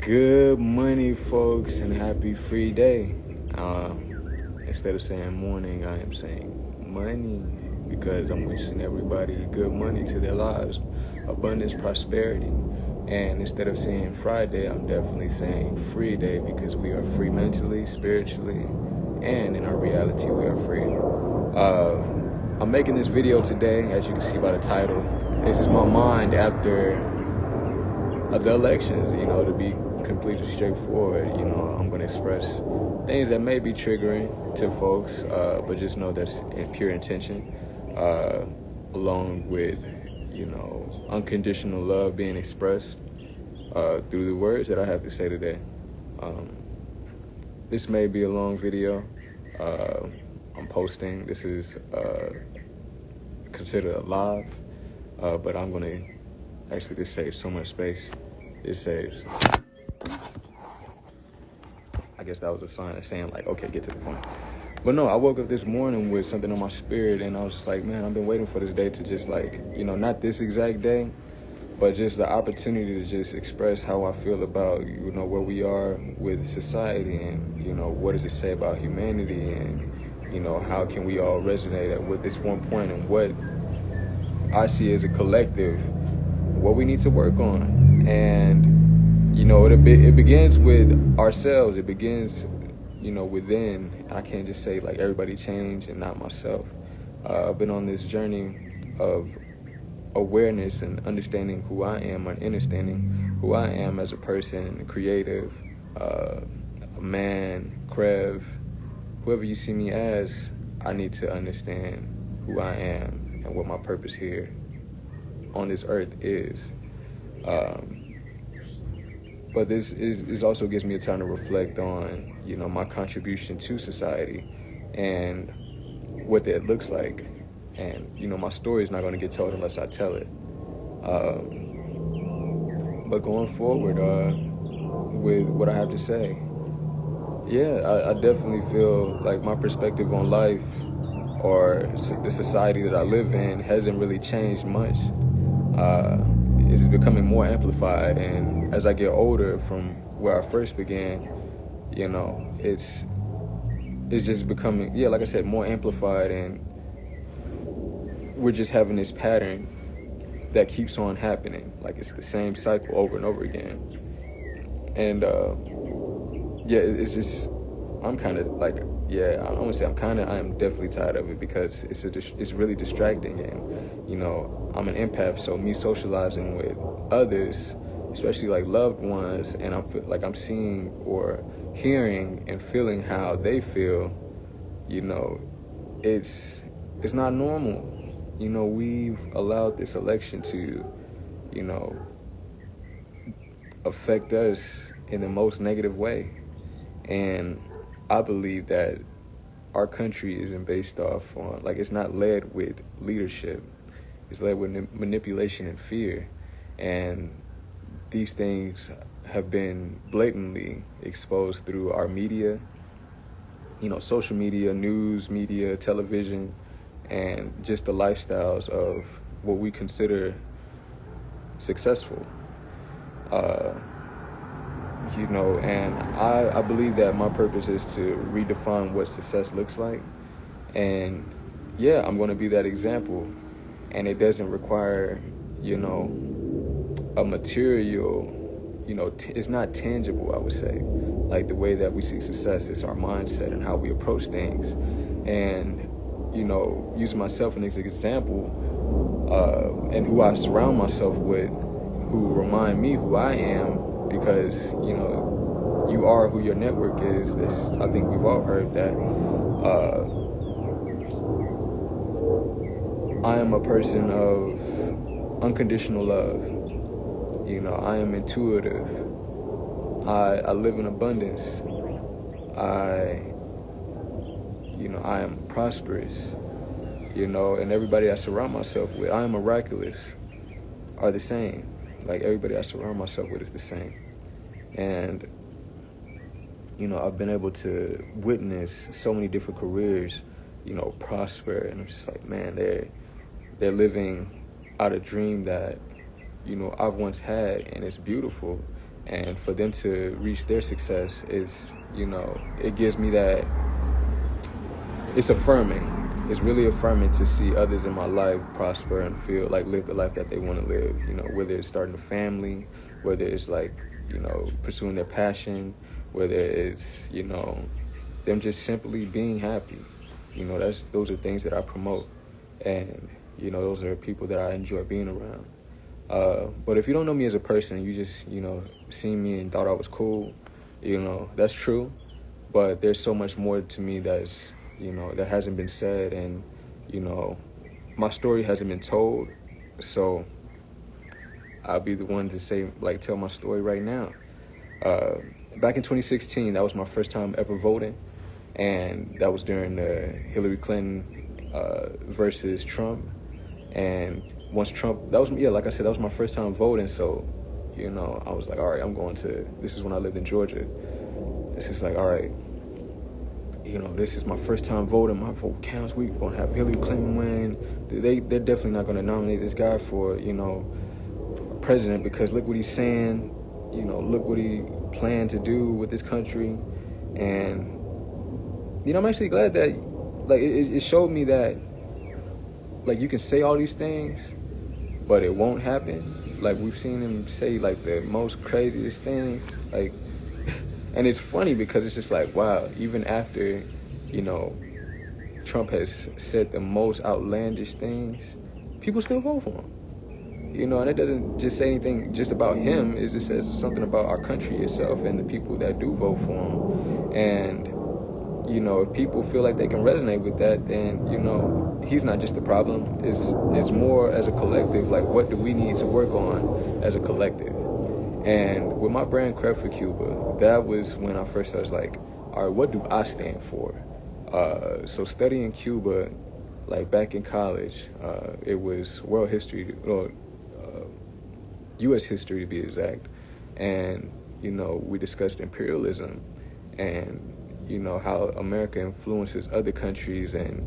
Good morning, folks, and happy free day. Instead of saying morning, I am saying money because I'm wishing everybody good money to their lives, abundance, prosperity. And instead of saying Friday, I'm definitely saying free day because we are free mentally, spiritually, and in our reality, we are free. I'm making this video today, as you can see by the title. This is my mind after the elections, to be completely straightforward. I'm going to express things that may be triggering to folks, but just know that's in pure intention, along with, unconditional love being expressed through the words that I have to say today. This may be a long video. I'm posting. This is considered a live, but I'm going to actually, this saves so much space. It saves. I guess that was a sign of saying, like, okay, get to the point. But no, I woke up this morning with something on my spirit, and I was just like, man, I've been waiting for this day to just, like, not this exact day, but just the opportunity to just express how I feel about, where we are with society and, what does it say about humanity and, how can we all resonate with this one point and what I see as a collective, what we need to work on. And it begins with ourselves. It begins, within. I can't just say, like, everybody change and not myself. I've been on this journey of awareness and understanding who I am, and understanding who I am as a person, a creative, a man, Crev, whoever you see me as. I need to understand who I am and what my purpose here on this earth is. But this also gives me a time to reflect on, my contribution to society and what that looks like. And, my story is not going to get told unless I tell it. But going forward with what I have to say, I definitely feel like my perspective on life or the society that I live in hasn't really changed much. It's becoming more amplified, and as I get older from where I first began, it's just becoming, like I said, more amplified, and we're just having this pattern that keeps on happening. Like, it's the same cycle over and over again. And it's just, I'm kind of like, I don't want to say I am definitely tired of it because it's really distracting. And, I'm an empath, so me socializing with others, especially like loved ones, and I'm seeing or hearing and feeling how they feel, it's not normal. We've allowed this election to, affect us in the most negative way. And I believe that our country isn't based off on, like, it's not led with leadership. It's led with manipulation and fear. And these things have been blatantly exposed through our media, social media, news, media, television, and just the lifestyles of what we consider successful. And I believe that my purpose is to redefine what success looks like. And I'm going to be that example. And it doesn't require, a material, it's not tangible, I would say. Like, the way that we see success is our mindset and how we approach things. And, using myself as an example, and who I surround myself with, who remind me who I am, because, you are who your network is. I think we've all heard that. I am a person of unconditional love. I am intuitive. I live in abundance. I am prosperous. And everybody I surround myself with, I am miraculous, are the same. Like, everybody I surround myself with is the same. And, I've been able to witness so many different careers, prosper. And I'm just like, man, they're living out a dream that, I've once had, and it's beautiful. And for them to reach their success is, it gives me that, it's affirming. It's really affirming to see others in my life prosper and feel like live the life that they want to live, whether it's starting a family, whether it's like, pursuing their passion, whether it's, them just simply being happy. Those are things that I promote. And, those are people that I enjoy being around. But if you don't know me as a person, you just, seen me and thought I was cool, that's true. But there's so much more to me that's, that hasn't been said, and, my story hasn't been told. So I'll be the one to say, like, tell my story right now. Back in 2016, that was my first time ever voting. And that was during the Hillary Clinton versus Trump. And once Trump, like I said, that was my first time voting. So, I was like, all right, this is when I lived in Georgia. It's just like, all right, this is my first time voting. My vote counts. We're going to have Hillary Clinton win. They're definitely not going to nominate this guy for, president, because look what he's saying. Look what he planned to do with this country. And, I'm actually glad that, like, it showed me that, like, you can say all these things, but it won't happen. Like, we've seen him say, like, the most craziest things. Like, and it's funny because it's just like, wow, even after, Trump has said the most outlandish things, people still vote for him. And it doesn't just say anything just about him. It just says something about our country itself and the people that do vote for him. And, if people feel like they can resonate with that, then, he's not just the problem. It's more as a collective, like, what do we need to work on as a collective? And with my brand Crev for Cuba, that was when I first started like, all right, what do I stand for? So studying Cuba, like back in college, it was world history, or U.S. history to be exact. And, we discussed imperialism and, how America influences other countries and,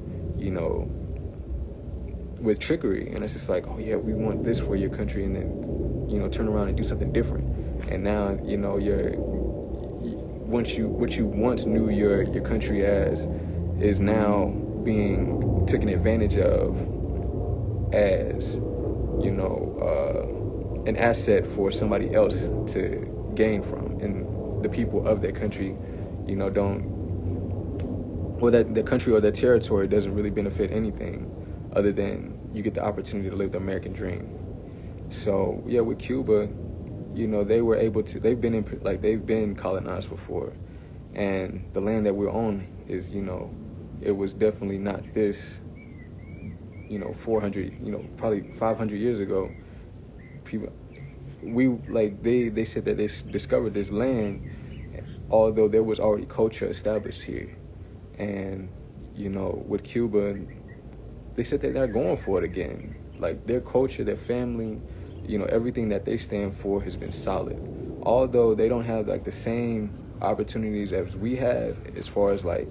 with trickery. And it's just like, oh yeah, we want this for your country, and then, turn around and do something different. And now, what you once knew your country as is now being taken advantage of as, an asset for somebody else to gain from. And the people of their country, that the country or the territory doesn't really benefit anything other than you get the opportunity to live the American dream. So yeah, with Cuba, they were able to. They've been colonized before, and the land that we're on is, it was definitely not this. 400, probably 500 years ago, people, they said that they discovered this land, although there was already culture established here, and with Cuba, they said that they're going for it again. Like, their culture, their family, everything that they stand for has been solid. Although they don't have, like, the same opportunities as we have as far as, like,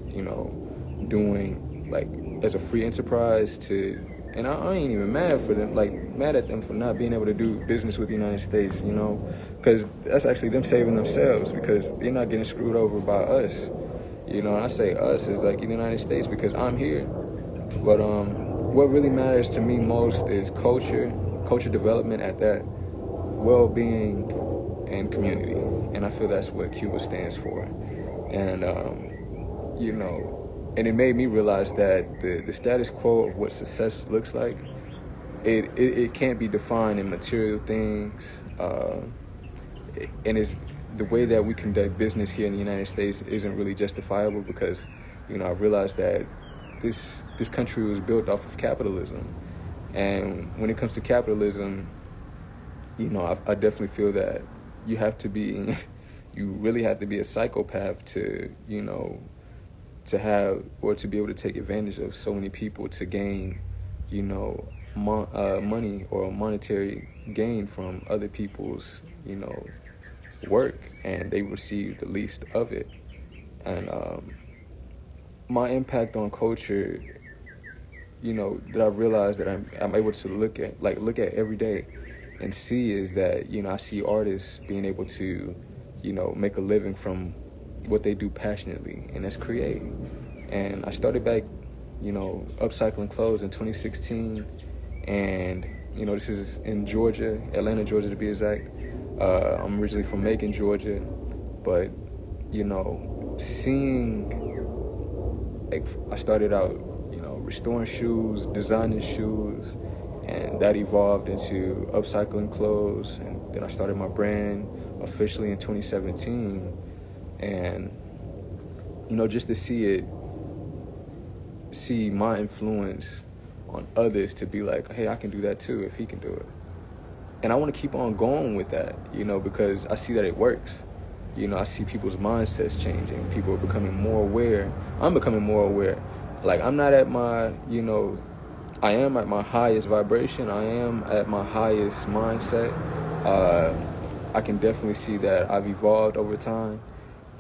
doing, like, as a free enterprise to... And I ain't even mad at them for not being able to do business with the United States, because that's actually them saving themselves, because they're not getting screwed over by us. And I say us is like the United States because I'm here. But what really matters to me most is culture development at that, well-being, and community. And I feel that's what Cuba stands for. And, and it made me realize that the status quo of what success looks like, it can't be defined in material things. And it's the way that we conduct business here in the United States isn't really justifiable, because, I realized that this country was built off of capitalism. And when it comes to capitalism, I definitely feel that you really have to be a psychopath to, to have, or to be able to take advantage of so many people to gain, money or monetary gain from other people's, work, and they receive the least of it. And my impact on culture, that I realized that I'm able to look at every day, And C is that, you know, I see artists being able to, you know, make a living from what they do passionately, and that's create. And I started back, you know, upcycling clothes in 2016, and, you know, this is in Georgia, Atlanta, Georgia to be exact. I'm originally from Macon, Georgia, but, you know, seeing, like, I started out, you know, restoring shoes, designing shoes, and that evolved into upcycling clothes, and then I started my brand officially in 2017, and, you know, just to see my influence on others, to be like, hey, I can do that too if he can do it. And I want to keep on going with that, you know, because I see that it works. You know, I see people's mindsets changing. People are becoming more aware. I'm becoming more aware. Like, I'm not at my, you know, I am at my highest vibration. I am at my highest mindset. I can definitely see that I've evolved over time.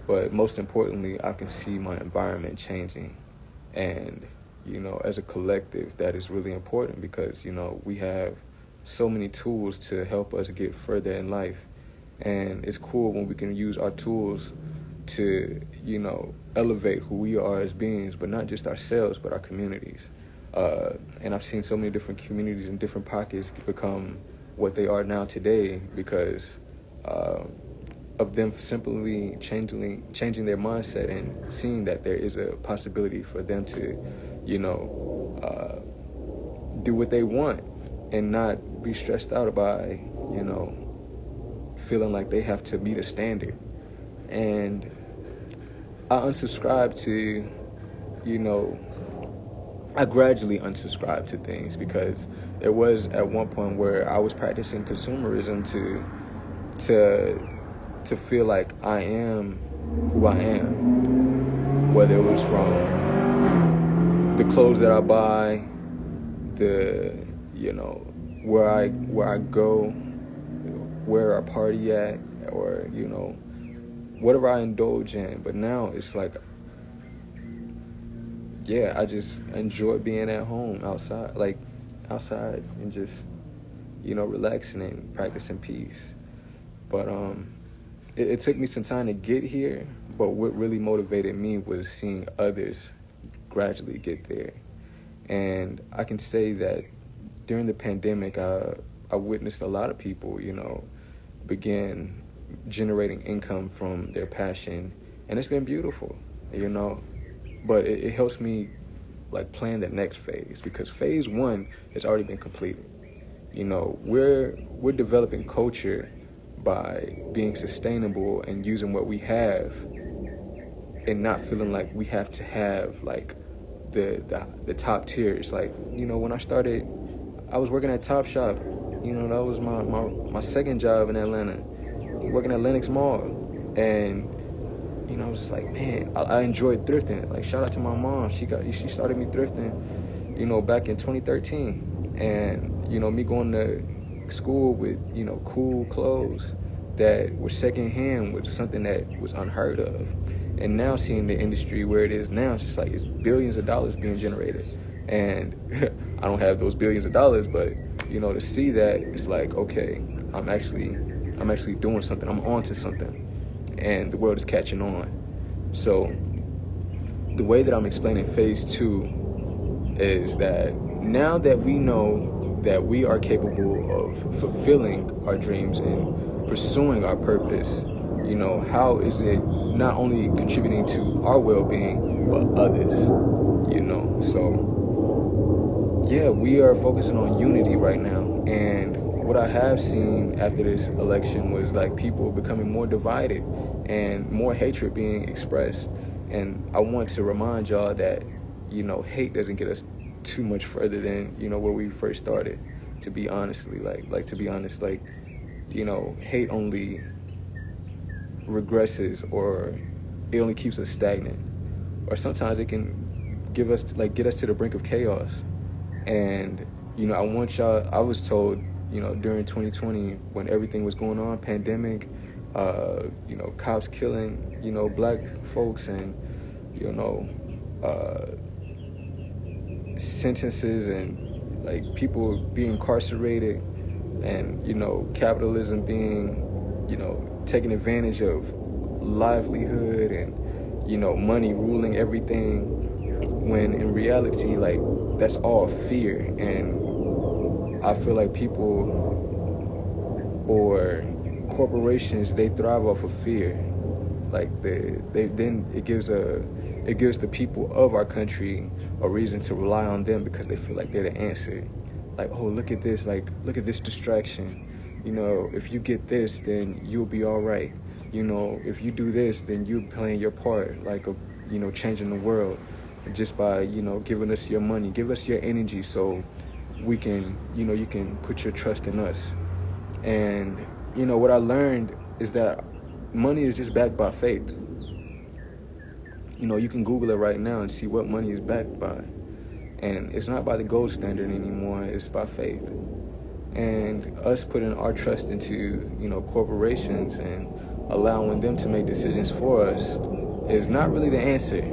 But most importantly, I can see my environment changing. And, you know, as a collective, that is really important because, you know, we have so many tools to help us get further in life. And it's cool when we can use our tools to, you know, elevate who we are as beings, but not just ourselves, but our communities. And I've seen so many different communities in different pockets become what they are now today because of them simply changing their mindset and seeing that there is a possibility for them to, you know, do what they want and not be stressed out by, you know, feeling like they have to meet a standard. And I unsubscribed to, you know, I gradually unsubscribed to things because there was at one point where I was practicing consumerism to feel like I am who I am, whether it was from the clothes that I buy, the, you know, where I go, where I party at, or, you know, whatever I indulge in. But now it's like, yeah, I just enjoy being at home outside and just, you know, relaxing and practicing peace. But it took me some time to get here, but what really motivated me was seeing others gradually get there. And I can say that during the pandemic, I witnessed a lot of people, you know, begin generating income from their passion, and it's been beautiful, you know. But it helps me, like, plan the next phase, because phase one has already been completed. You know, we're developing culture by being sustainable and using what we have and not feeling like we have to have, like, the top tiers. Like, you know, when I started, I was working at Topshop. You know, that was my second job in Atlanta, working at Lenox Mall. And, you know, I was just like, man, I enjoyed thrifting. Like, shout out to my mom. She started me thrifting, you know, back in 2013. And, you know, me going to school with, you know, cool clothes that were secondhand was something that was unheard of. And now seeing the industry where it is now, it's just like, it's billions of dollars being generated. And I don't have those billions of dollars, but, you know, to see that, it's like, okay, I'm actually doing something. I'm onto something. And the world is catching on. So the way that I'm explaining phase two is that now that we know that we are capable of fulfilling our dreams and pursuing our purpose, you know, how is it not only contributing to our well-being, but others, you know? So, yeah, we are focusing on unity right now. And what I have seen after this election was, like, people becoming more divided and more hatred being expressed. And I want to remind y'all that, you know, hate doesn't get us too much further than, you know, where we first started, to be honestly, to be honest, like, you know, hate only regresses, or it only keeps us stagnant, or sometimes it can get us to the brink of chaos. And, you know, I was told, you know, during 2020, when everything was going on, pandemic, you know, cops killing, you know, black folks, and, you know, sentences, and, like, people being incarcerated, And, capitalism being, taking advantage of livelihood and, money ruling everything, when in reality, like, that's all fear. And I feel like people or corporations, they thrive off of fear. Like it gives the people of our country a reason to rely on them, because they feel like they're the answer. Like, oh, look at this, look at this distraction. If you get this, then you'll be all right. If you do this, then you're playing your part, like changing the world, just by giving us your money, give us your energy, so we can you can put your trust in us. And what I learned is that money is just backed by faith. You can Google it right now and see what money is backed by. And it's not by the gold standard anymore, it's by faith. And us putting our trust into, corporations and allowing them to make decisions for us is not really the answer.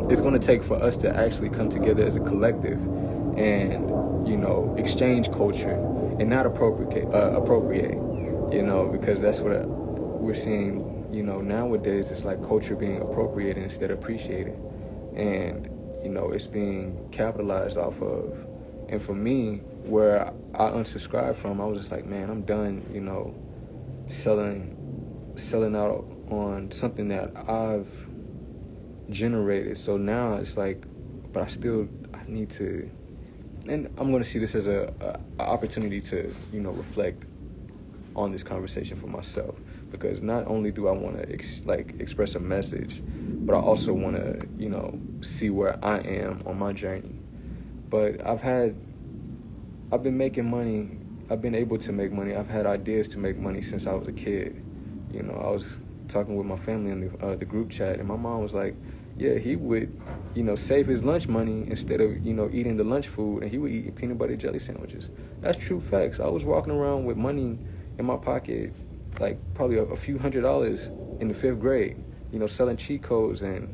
It's going to take for us to actually come together as a collective and, exchange culture and not appropriate, because that's what we're seeing, nowadays. It's like culture being appropriated instead of appreciated. And, it's being capitalized off of. And for me, where I unsubscribed from, I was just like, man, I'm done, selling out on something that I've generated. So now it's like, but I need to, and I'm going to see this as a opportunity to, reflect on this conversation for myself. Because not only do I want to express a message, but I also want to, see where I am on my journey. But I've been making money. I've been able to make money. I've had ideas to make money since I was a kid. I was talking with my family in the group chat, and my mom was like, yeah, he would, save his lunch money instead of, eating the lunch food, and he would eat peanut butter jelly sandwiches. That's true facts. I was walking around with money in my pocket, like probably a few $100s in the 5th grade, selling cheat codes and,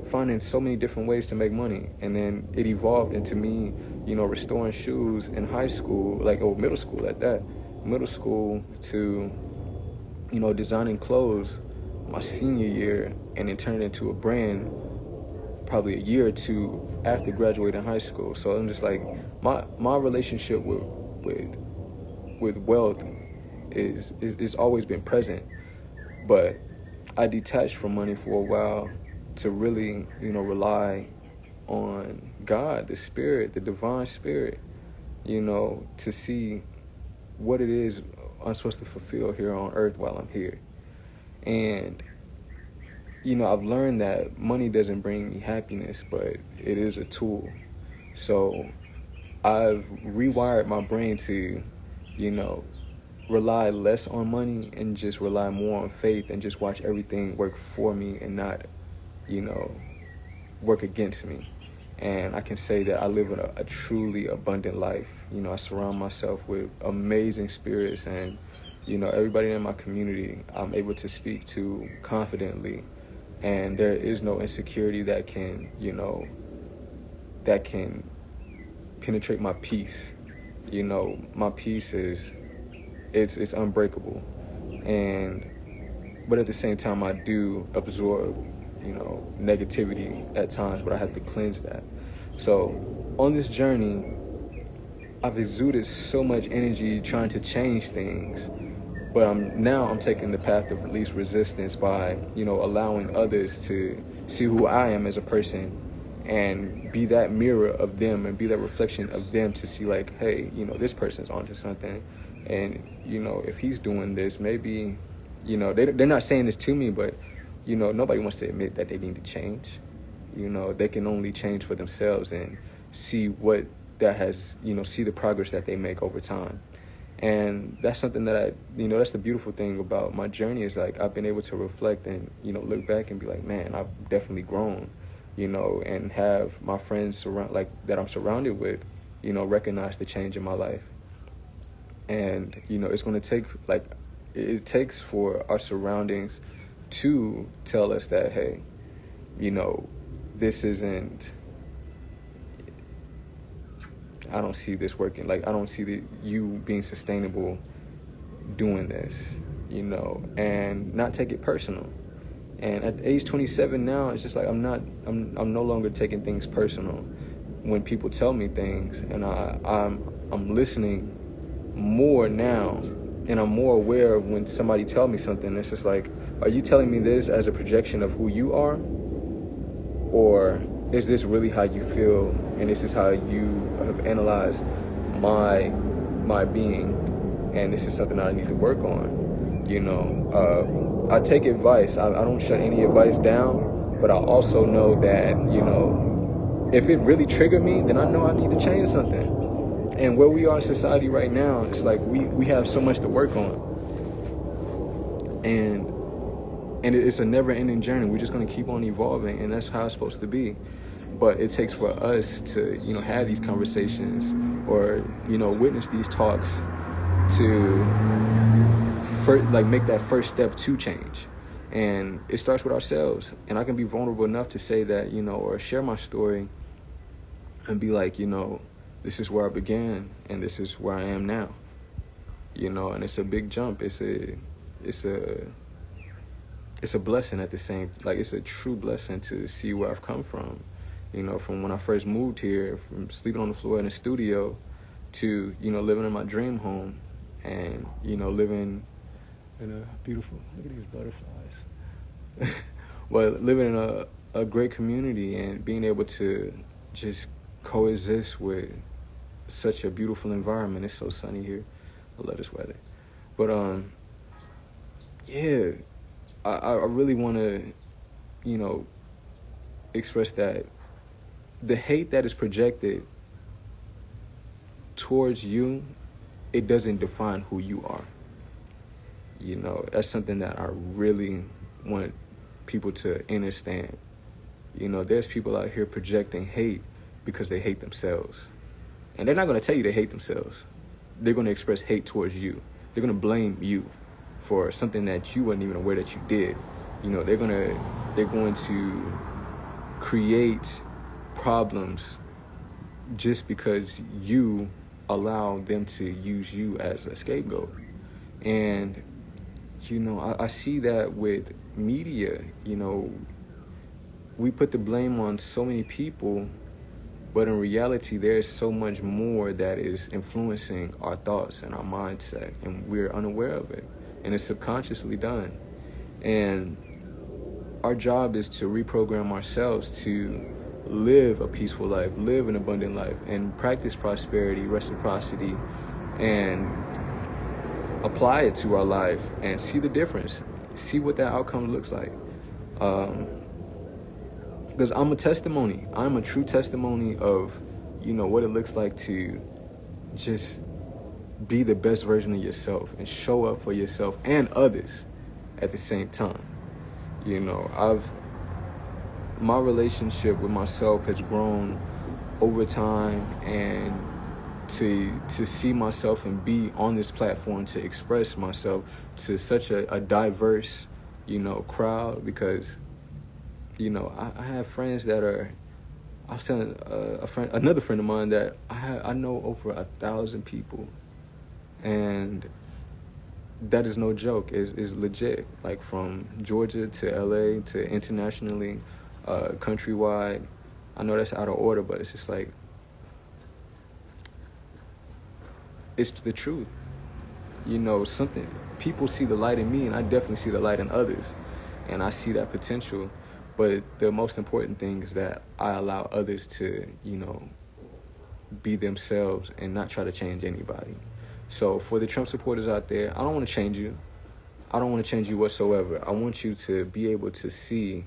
finding so many different ways to make money. And then it evolved into me, restoring shoes in high school, middle school at that. Middle school to, designing clothes my senior year, and then turned it into a brand probably a year or two after graduating high school. So I'm just like, my relationship with wealth is always been present, but I detached from money for a while to really, rely on God, the Spirit, the divine Spirit, to see what it is I'm supposed to fulfill here on earth while I'm here. And, I've learned that money doesn't bring me happiness, but it is a tool. So I've rewired my brain to, rely less on money and just rely more on faith, and just watch everything work for me and not, work against me. And I can say that I live in a truly abundant life. I surround myself with amazing spirits, and, everybody in my community I'm able to speak to confidently. And there is no insecurity that can penetrate my peace. My peace it's unbreakable. But at the same time, I do absorb, negativity at times, but I have to cleanse that. So on this journey, I've exuded so much energy trying to change things, but I'm taking the path of least resistance by, allowing others to see who I am as a person and be that mirror of them and be that reflection of them, to see like, hey, this person's onto something. And, if he's doing this, maybe, they're not saying this to me, but, nobody wants to admit that they need to change. They can only change for themselves and see what that has, see the progress that they make over time. And that's something that that's the beautiful thing about my journey, is like I've been able to reflect and, look back and be like, man, I've definitely grown, and have my friends that I'm surrounded with, recognize the change in my life. And, it's going to take, it takes for our surroundings to tell us that, hey, this isn't, I don't see this working. Like, I don't see you being sustainable doing this, and not take it personal. And at age 27 now, it's just like I'm no longer taking things personal when people tell me things, and I'm listening more now, and I'm more aware of when somebody tell me something. It's just like, are you telling me this as a projection of who you are, or is this really how you feel, and this is how you have analyzed my being, and this is something I need to work on? I take advice. I don't shut any advice down, but I also know that, if it really triggered me, then I know I need to change something. And where we are in society right now, it's like we have so much to work on. And it's a never-ending journey. We're just going to keep on evolving, and that's how it's supposed to be. But it takes for us to, have these conversations or, witness these talks to make that first step to change. And it starts with ourselves. And I can be vulnerable enough to say that, or share my story and be like, this is where I began and this is where I am now. And it's a big jump. It's a blessing at the same, it's a true blessing to see where I've come from. From when I first moved here, from sleeping on the floor in the studio to, living in my dream home and, living in a beautiful, look at these butterflies. Well, living in a great community and being able to just coexist with such a beautiful environment. It's so sunny here. I love this weather. But, yeah, I really want to, express that the hate that is projected towards you, it doesn't define who you are. That's something that I really want people to understand. There's people out here projecting hate because they hate themselves. And they're not going to tell you they hate themselves. They're going to express hate towards you. They're going to blame you for something that you weren't even aware that you did. They're going to create problems just because you allow them to use you as a scapegoat. And I see that with media. We put the blame on so many people, but in reality, there's so much more that is influencing our thoughts and our mindset, and we're unaware of it, and it's subconsciously done. And our job is to reprogram ourselves to live a peaceful life, live an abundant life, and practice prosperity, reciprocity, and apply it to our life and see the difference, see what that outcome looks like. Because I'm a testimony. I'm a true testimony of, what it looks like to just be the best version of yourself and show up for yourself and others at the same time. My relationship with myself has grown over time, and to see myself and be on this platform to express myself to such a diverse, crowd, because, I have friends that are, I was telling another friend of mine that I know over 1,000 people, and that is no joke. It's legit. Like from Georgia to LA to internationally, countrywide. I know that's out of order, but it's just like, it's the truth. Something, people see the light in me, and I definitely see the light in others, and I see that potential. But the most important thing is that I allow others to, be themselves and not try to change anybody. So for the Trump supporters out there, I don't want to change you. I don't want to change you whatsoever. I want you to be able to see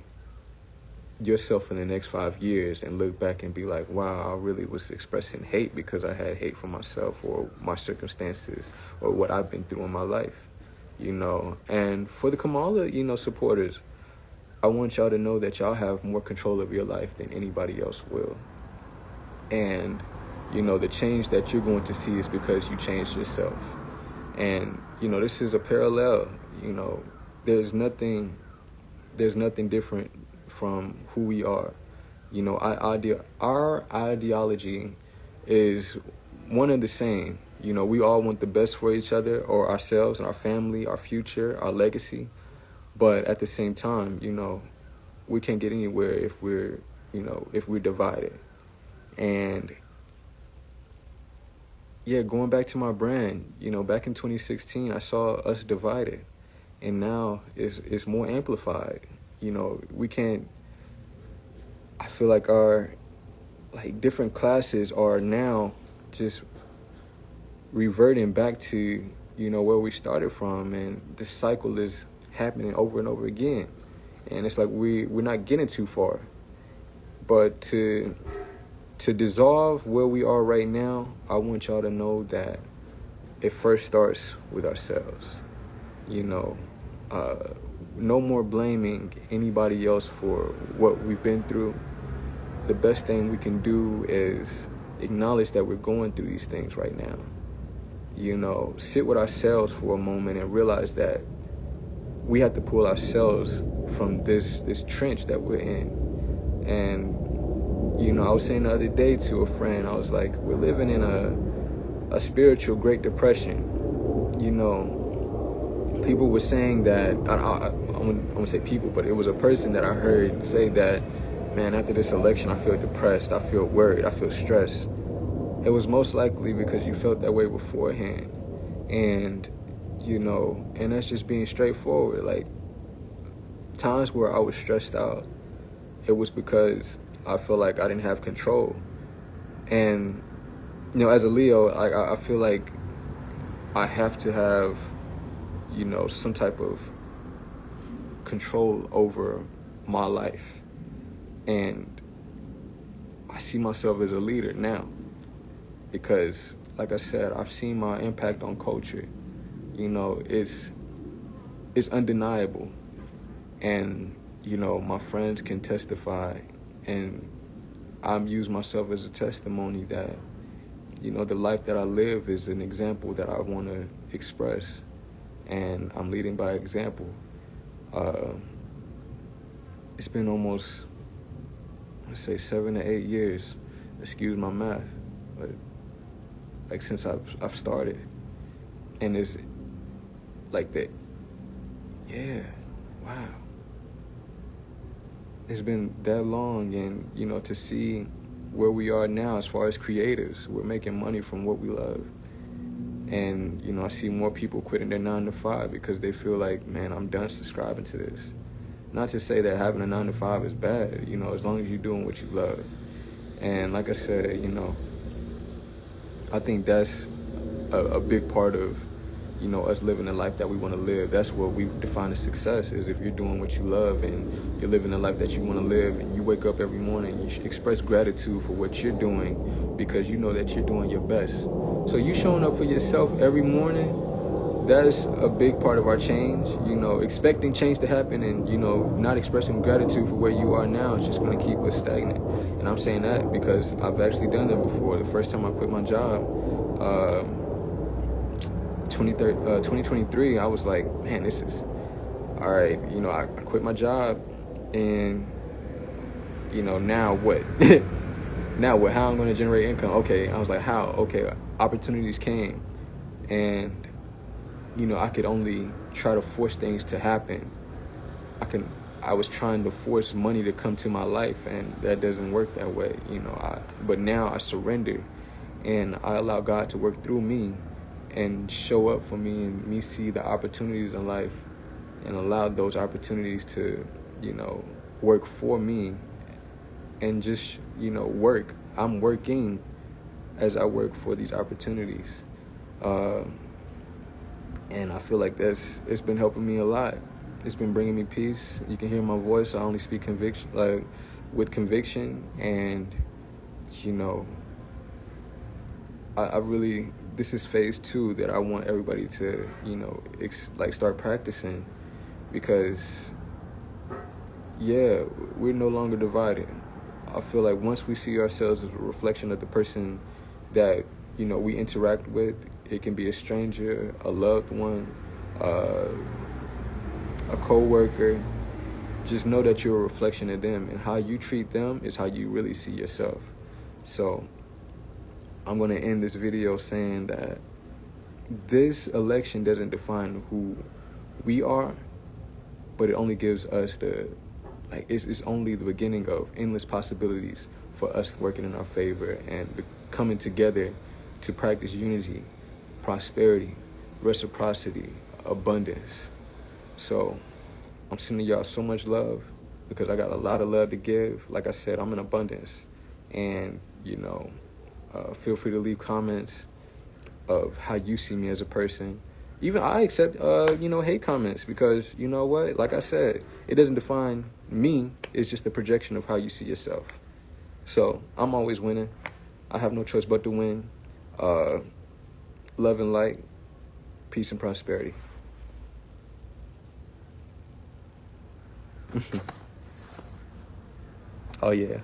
yourself in the next 5 years and look back and be like, wow, I really was expressing hate because I had hate for myself or my circumstances or what I've been through in my life, And for the Kamala, supporters, I want y'all to know that y'all have more control of your life than anybody else will. And, the change that you're going to see is because you changed yourself. And, this is a parallel. There's nothing different from who we are. Our ideology is one and the same. You know, we all want the best for each other or ourselves and our family, our future, our legacy. But at the same time, you know, we can't get anywhere if we're divided. And yeah, going back to my brand, you know, back in 2016, I saw us divided, and now it's more amplified. You know, we can't. I feel like our different classes are now just reverting back to, you know, where we started from, and the cycle is happening over and over again, and it's like we're not getting too far. But to dissolve where we are right now, I want y'all to know that it first starts with ourselves. You know, no more blaming anybody else for what we've been through. The best thing we can do is acknowledge that we're going through these things right now. You know, sit with ourselves for a moment and realize that we have to pull ourselves from this trench that we're in. And, you know, I was saying the other day to a friend, I was like, we're living in a spiritual Great Depression. You know, people were saying that, I wouldn't say people, but it was a person that I heard say that, man, after this election, I feel depressed, I feel worried, I feel stressed. It was most likely because you felt that way beforehand. And, you know, and that's just being straightforward. Like, times where I was stressed out, it was because I feel like I didn't have control. And, you know, as a Leo, I feel like I have to have, you know, some type of control over my life. And I see myself as a leader now because, like I said, I've seen my impact on culture. You know, it's undeniable. And, you know, my friends can testify, and I'm use myself as a testimony that, you know, the life that I live is an example that I want to express, and I'm leading by example. It's been almost, let's say, 7 to 8 years, excuse my math, but like since I've started, and it's like that. Yeah, wow. It's been that long, and, you know, to see where we are now as far as creators, we're making money from what we love. And, you know, I see more people quitting their 9 to 5 because they feel like, man, I'm done subscribing to this. Not to say that having a 9 to 5 is bad, you know, as long as you're doing what you love. And like I said, you know, I think that's a big part of, you know, us living the life that we want to live. That's what we define as success, is if you're doing what you love and you're living the life that you want to live, and you wake up every morning, you should express gratitude for what you're doing because you know that you're doing your best. So you showing up for yourself every morning, that's a big part of our change. You know, expecting change to happen and, you know, not expressing gratitude for where you are now is just going to keep us stagnant. And I'm saying that because I've actually done that before. The first time I quit my job, 2023, I was like, man, this is all right. You know, I quit my job, and, you know, now what? Now what? How I'm going to generate income? Okay, I was like, how? Okay, opportunities came, and, you know, I could only try to force things to happen. I was trying to force money to come to my life, and that doesn't work that way. You know, but now I surrender, and I allow God to work through me and show up for me, and me see the opportunities in life and allow those opportunities to, you know, work for me and just, you know, work. I'm working as I work for these opportunities. And I feel like it's been helping me a lot. It's been bringing me peace. You can hear my voice. I only speak with conviction, and, you know, I really, this is phase 2 that I want everybody to, you know, start practicing, because, yeah, we're no longer divided. I feel like once we see ourselves as a reflection of the person that, you know, we interact with, it can be a stranger, a loved one, a co-worker. Just know that you're a reflection of them, and how you treat them is how you really see yourself. So I'm going to end this video saying that this election doesn't define who we are, but it only gives us it's only the beginning of endless possibilities for us working in our favor and coming together to practice unity, prosperity, reciprocity, abundance. So I'm sending y'all so much love because I got a lot of love to give. Like I said, I'm in abundance. And, feel free to leave comments of how you see me as a person. Even I accept, hate comments because, you know what? Like I said, it doesn't define me. It's just the projection of how you see yourself. So I'm always winning. I have no choice but to win. Love and light, peace and prosperity. Oh, yeah.